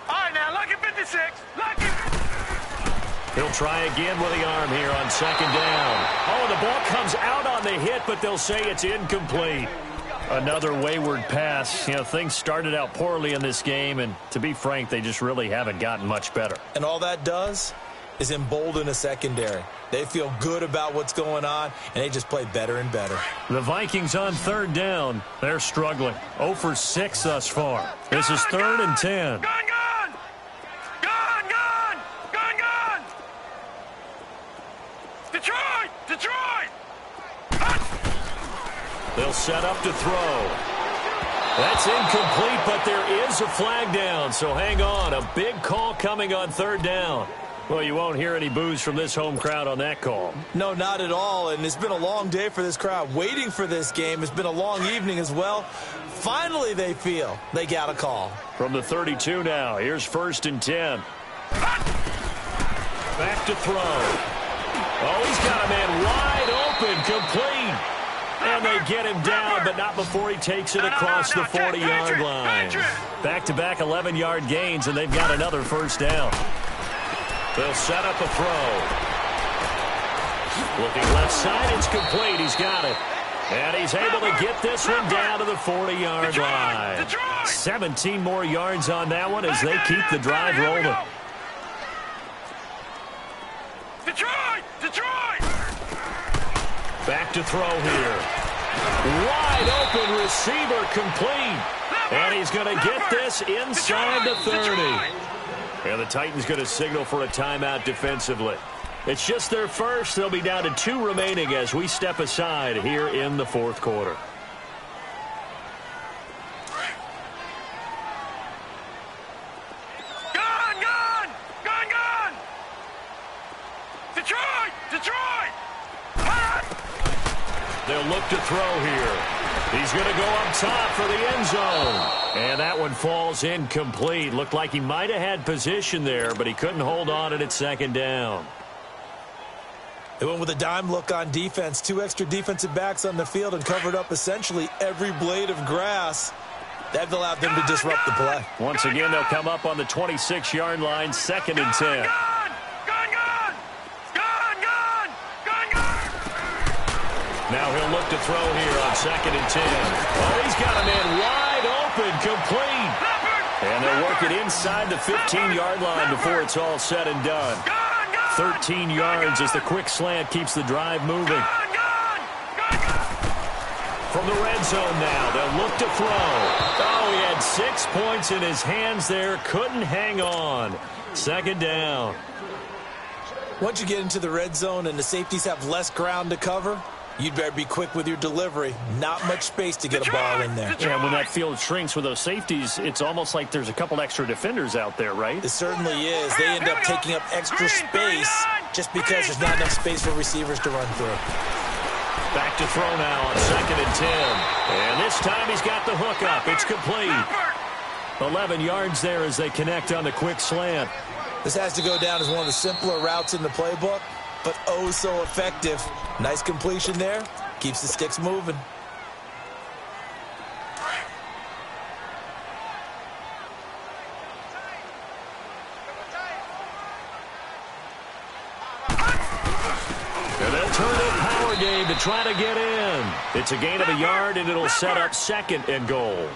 All right, now, lucky 56. Lucky. He'll try again with the arm here on 2nd down. Oh, the ball comes out on the hit, but they'll say it's incomplete. Another wayward pass. You know, things started out poorly in this game, and to be frank, they just really haven't gotten much better. And all that does is embolden a secondary. They feel good about what's going on, and they just play better and better. The Vikings on 3rd down. They're struggling. 0 for 6 thus far. This is 3rd and 10. Gone! Detroit! They'll set up to throw. That's incomplete, but there is a flag down, so hang on. A big call coming on 3rd down. Well, you won't hear any boos from this home crowd on that call. No, not at all, and it's been a long day for this crowd. Waiting for this game. It's been a long evening as well. Finally, they feel they got a call. From the 32 now, here's 1st and 10. Back to throw. Oh, he's got a man wide open, complete. And they get him down, but not before he takes it across the 40-yard line. Back-to-back 11-yard gains, and they've got another 1st down. They'll set up a throw. Looking left side, it's complete. He's got it. And he's able to get this one down to the 40-yard line. 17 more yards on that one as they keep the drive rolling. Detroit! Back to throw here. Wide open receiver, complete. And he's going to get this inside the 30. And the Titans going to signal for a timeout defensively. It's just their first. They'll be down to 2 remaining as we step aside here in the 4th quarter. Gone! Detroit! They'll look to throw here. He's going to go up top for the end zone. And that one falls incomplete. Looked like he might have had position there, but he couldn't hold on it at 2nd down. They went with a dime look on defense. 2 extra defensive backs on the field and covered up essentially every blade of grass. That allowed them to disrupt the play. Once again, they'll come up on the 26-yard line, 2nd and 10. Now he'll look to throw here on 2nd and 10. Oh, he's got a man wide open, complete. And they'll work it inside the 15-yard line before it's all said and done. 13 yards as the quick slant keeps the drive moving. From the red zone now, they'll look to throw. Oh, he had 6 points in his hands there. Couldn't hang on. 2nd down. Once you get into the red zone and the safeties have less ground to cover, you'd better be quick with your delivery. Not much space to get a ball in there. Yeah, when that field shrinks with those safeties, it's almost like there's a couple extra defenders out there, right? It certainly is. They end up taking up extra space just because there's not enough space for receivers to run through. Back to throw now on 2nd and 10. And this time he's got the hook up. It's complete. 11 yards there as they connect on the quick slant. This has to go down as one of the simpler routes in the playbook, but oh so effective. Nice completion there. Keeps the sticks moving. And they'll turn to a power game to try to get in. It's a gain of a yard, and it'll set up 2nd and goal.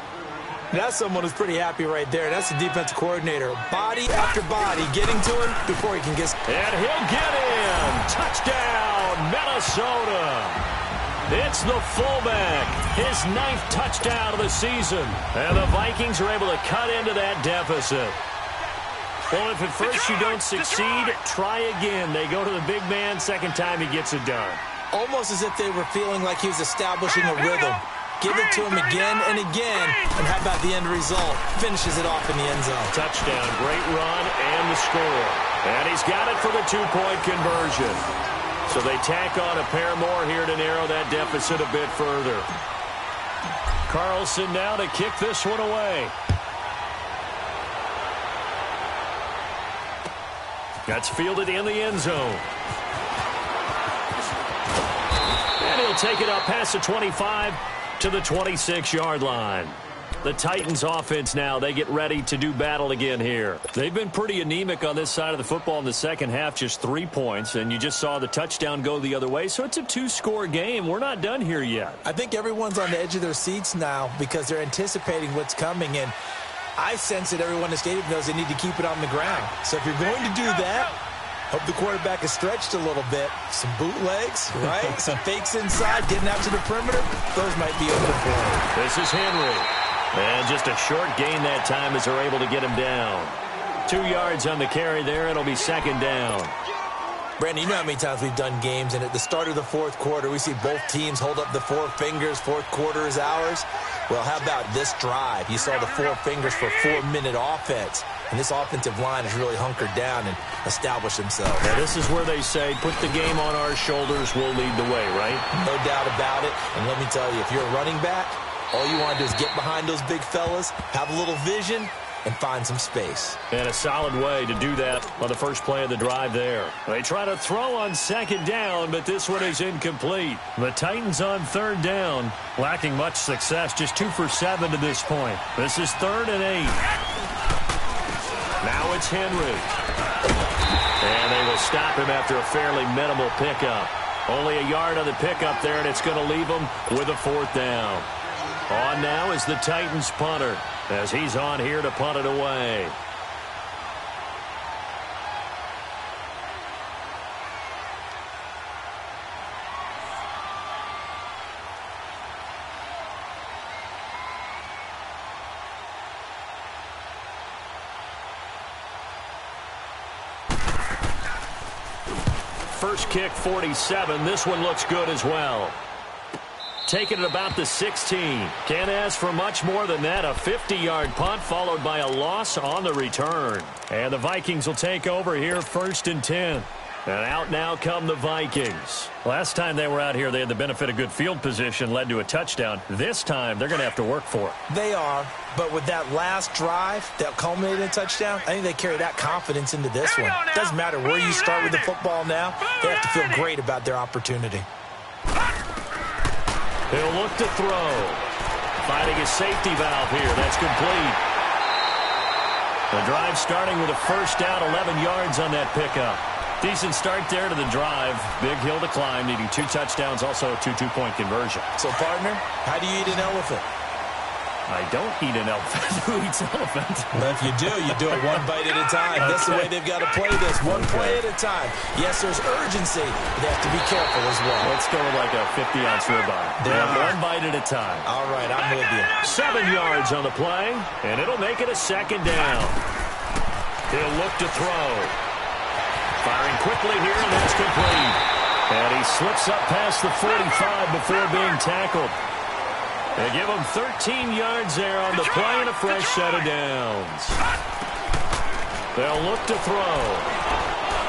That's someone who's pretty happy right there. That's the defensive coordinator. Body after body getting to him before he can get... And he'll get in. Touchdown, Minnesota. It's the fullback. His 9th touchdown of the season. And the Vikings are able to cut into that deficit. Well, if at first you don't succeed, try again. They go to the big man. 2nd time he gets it done. Almost as if they were feeling like he was establishing a rhythm. Give it to him again and again. And how about the end result? Finishes it off in the end zone. Touchdown, great run, and the score. And he's got it for the 2-point conversion. So they tack on a pair more here to narrow that deficit a bit further. Carlson now to kick this one away. That's fielded in the end zone. And he'll take it up past the 25 to the 26-yard line. The Titans offense now, they get ready to do battle again here. They've been pretty anemic on this side of the football in the second half, just 3 points, and you just saw the touchdown go the other way, so it's a 2-score game. We're not done here yet. I think everyone's on the edge of their seats now because they're anticipating what's coming, and I sense that everyone in the stadium knows they need to keep it on the ground. So if you're going to do that, hope the quarterback is stretched a little bit. Some bootlegs, right? Some fakes inside, getting out to the perimeter. Those might be open for him. This is Henry. And just a short gain that time as they're able to get him down. 2 yards on the carry there. It'll be 2nd down. Brandon, you know how many times we've done games, and at the start of the 4th quarter, we see both teams hold up the 4 fingers. 4th quarter is ours. Well, how about this drive? You saw the 4 fingers for 4-minute offense. And this offensive line has really hunkered down and established themselves. Now, this is where they say, put the game on our shoulders, we'll lead the way, right? No doubt about it. And let me tell you, if you're a running back, all you want to do is get behind those big fellas, have a little vision, and find some space. And a solid way to do that on the first play of the drive there. They try to throw on 2nd down, but this one is incomplete. The Titans on 3rd down, lacking much success, just 2 for 7 to this point. This is 3rd and 8. Now it's Henry. And they will stop him after a fairly minimal pickup. Only a yard on the pickup there, and it's going to leave him with a 4th down. On now is the Titans punter as he's on here to punt it away. First kick, 47. This one looks good as well. Taking it about the 16. Can't ask for much more than that. A 50-yard punt followed by a loss on the return. And the Vikings will take over here 1st and 10. And out now come the Vikings. Last time they were out here, they had the benefit of good field position, led to a touchdown. This time, they're going to have to work for it. They are, but with that last drive that culminated in a touchdown, I think they carry that confidence into this one. Doesn't matter where you start with the football now. They have to feel great about their opportunity. He'll look to throw. Finding a safety valve here. That's complete. The drive starting with a 1st down, 11 yards on that pickup. Decent start there to the drive. Big hill to climb, needing 2 touchdowns, also a 2 two-point conversion. So, partner, how do you eat an elephant? I don't eat an elephant. Who eats an elephant? Well, if you do it one bite at a time. Okay. That's the way they've got to play this. One play at a time. Yes, there's urgency, but they have to be careful as well. Let's go with like a 50-ounce ribeye. One bite at a time. All right, I'm with you. 7 yards on the play, and it'll make it a 2nd down. He'll look to throw. Firing quickly here, and that's complete. And he slips up past the 45 before being tackled. They give him 13 yards there on the play and a fresh set of downs. They'll look to throw.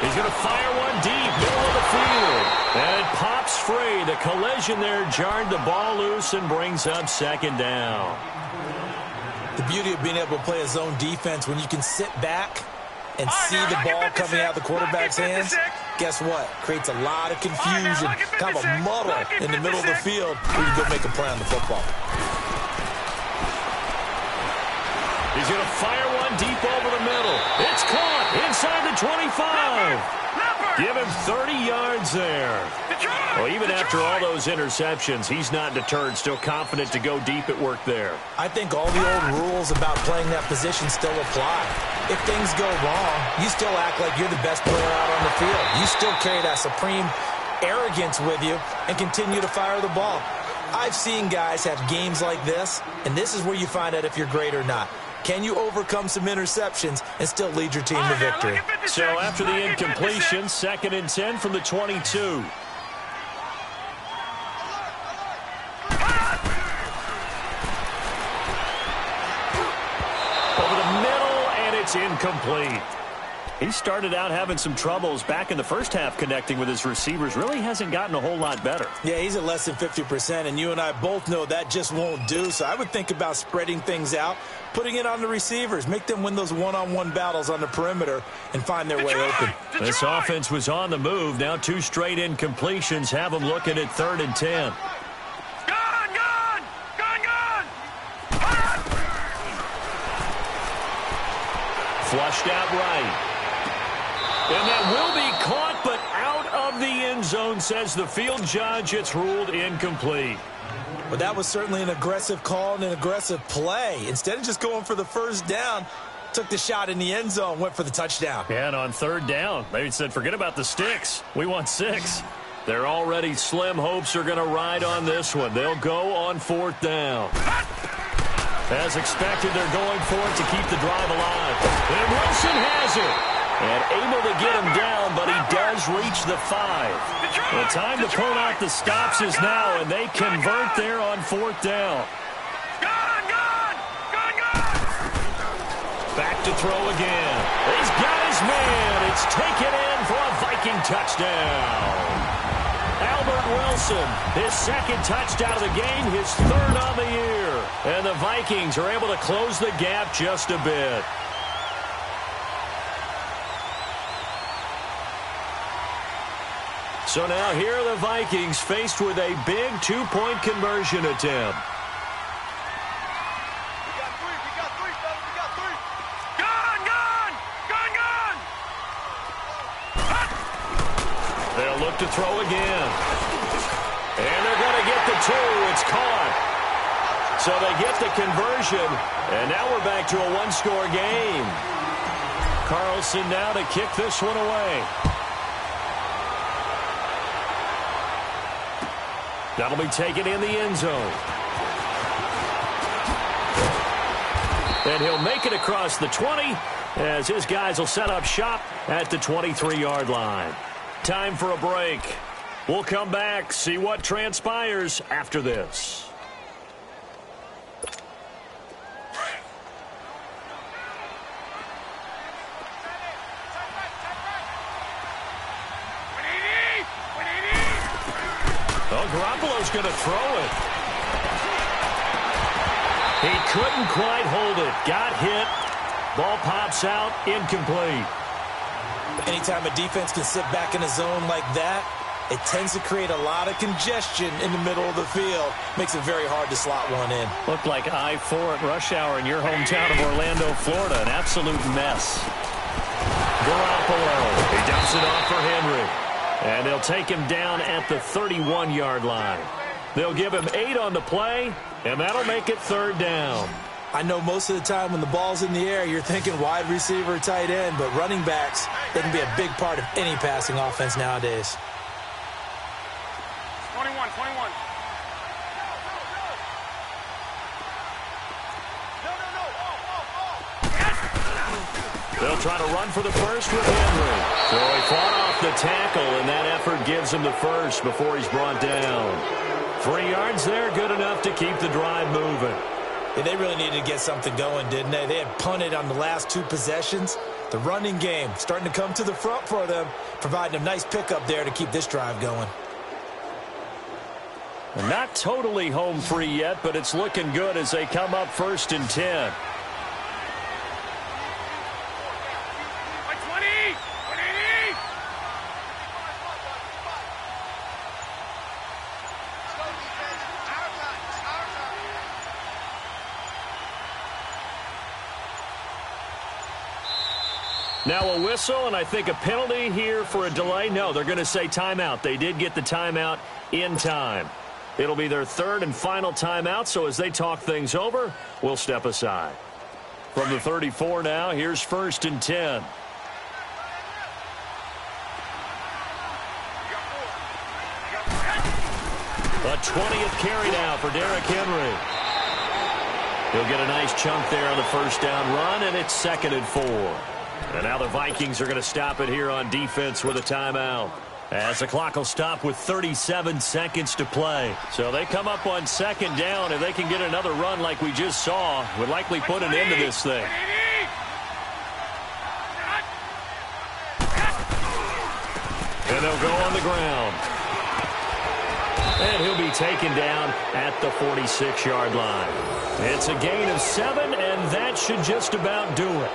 He's going to fire one deep, middle of the field. And it pops free. The collision there jarred the ball loose and brings up 2nd down. The beauty of being able to play a zone defense when you can sit back and see the ball coming out of the quarterback's hands, guess what? Creates a lot of confusion, kind of a muddle in the middle of the field where you go make a play on the football. He's going to fire one deep over the middle. It's caught inside the 25. Give him 30 yards there. Well, even after all those interceptions, he's not deterred, still confident to go deep at work there. I think all the old rules about playing that position still apply. If things go wrong, you still act like you're the best player out on the field. You still carry that supreme arrogance with you and continue to fire the ball. I've seen guys have games like this, and this is where you find out if you're great or not. Can you overcome some interceptions and still lead your team to victory? So after the incompletion, 2nd and 10 from the 22. Over the middle, and it's incomplete. He started out having some troubles back in the first half connecting with his receivers. Really hasn't gotten a whole lot better. Yeah, he's at less than 50%, and you and I both know that just won't do. So I would think about spreading things out, putting it on the receivers, make them win those one-on-one battles on the perimeter and find their way open. This offense was on the move. Now 2 straight incompletions have them looking at 3rd and 10. Flushed out right. And that will be caught, but out of the end zone, says the field judge. It's ruled incomplete. But that was certainly an aggressive call and an aggressive play. Instead of just going for the 1st down, took the shot in the end zone, went for the touchdown. And on 3rd down, they said, forget about the sticks. We want 6. They're already slim hopes are going to ride on this one. They'll go on 4th down. As expected, they're going for it to keep the drive alive. And Wilson has it. And able to get him down, but he does reach the 5. The time to pull out the stops is now, and they convert there on 4th down. Back to throw again. He's got his man. It's taken in for a Viking touchdown. Albert Wilson, his 2nd touchdown of the game, his 3rd on the year. And the Vikings are able to close the gap just a bit. So now here are the Vikings faced with a big 2-point conversion attempt. They'll look to throw again. And they're going to get the 2. It's caught. So they get the conversion. And now we're back to a 1-score game. Carlson now to kick this one away. That'll be taken in the end zone. And he'll make it across the 20 as his guys will set up shop at the 23-yard line. Time for a break. We'll come back, see what transpires after this. Garoppolo's going to throw it. He couldn't quite hold it. Got hit. Ball pops out. Incomplete. Anytime a defense can sit back in a zone like that, it tends to create a lot of congestion in the middle of the field. Makes it very hard to slot one in. Looked like I-4 at rush hour in your hometown of Orlando, Florida. An absolute mess. Garoppolo. He dumps it off for Henry. And they'll take him down at the 31-yard line. They'll give him 8 on the play, and that'll make it 3rd down. I know most of the time when the ball's in the air, you're thinking wide receiver, tight end, but running backs, they can be a big part of any passing offense nowadays. 21. They'll try to run for the first with Henry. So he fought off the tackle, and that effort gives him the first before he's brought down. 3 yards there, good enough to keep the drive moving. Yeah, they really needed to get something going, didn't they? They had punted on the last 2 possessions. The running game starting to come to the front for them, providing a nice pickup there to keep this drive going. Not totally home free yet, but it's looking good as they come up 1st and 10. Now a whistle, and I think a penalty here for a delay. No, they're going to say timeout. They did get the timeout in time. It'll be their 3rd and final timeout, so as they talk things over, we'll step aside. From the 34 now, here's 1st and 10. A 20th carry now for Derrick Henry. He'll get a nice chunk there on the 1st down run, and it's 2nd and 4. And now the Vikings are going to stop it here on defense with a timeout. As the clock will stop with 37 seconds to play. So they come up on 2nd down. If they can get another run like we just saw, would likely put an end to this thing. And they'll go on the ground. And he'll be taken down at the 46-yard line. It's a gain of 7, and that should just about do it.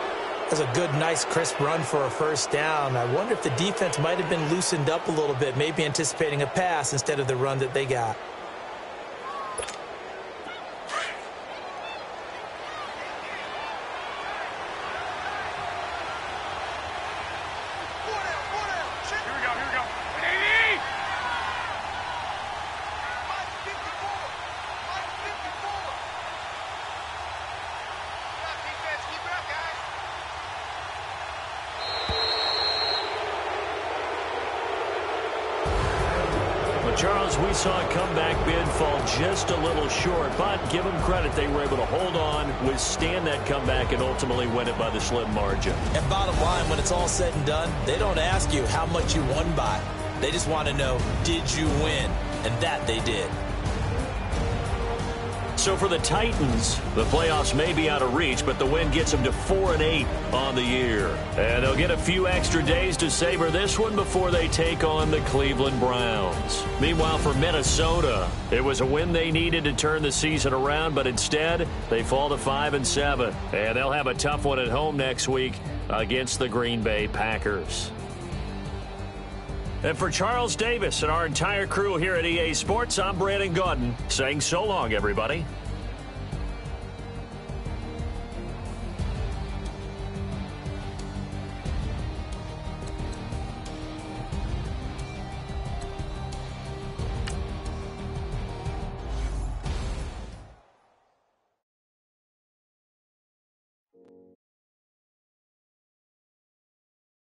That's a good, nice, crisp run for a 1st down. I wonder if the defense might have been loosened up a little bit, maybe anticipating a pass instead of the run that they got. Charles, we saw a comeback bid fall just a little short, but give them credit. They were able to hold on, withstand that comeback, and ultimately win it by the slim margin. And bottom line, when it's all said and done, they don't ask you how much you won by. They just want to know, did you win? And that they did. So for the Titans, the playoffs may be out of reach, but the win gets them to 4-8 on the year. And they'll get a few extra days to savor this one before they take on the Cleveland Browns. Meanwhile, for Minnesota, it was a win they needed to turn the season around, but instead, they fall to 5-7. And they'll have a tough one at home next week against the Green Bay Packers. And for Charles Davis and our entire crew here at EA Sports, I'm Brandon Gaudin saying so long, everybody.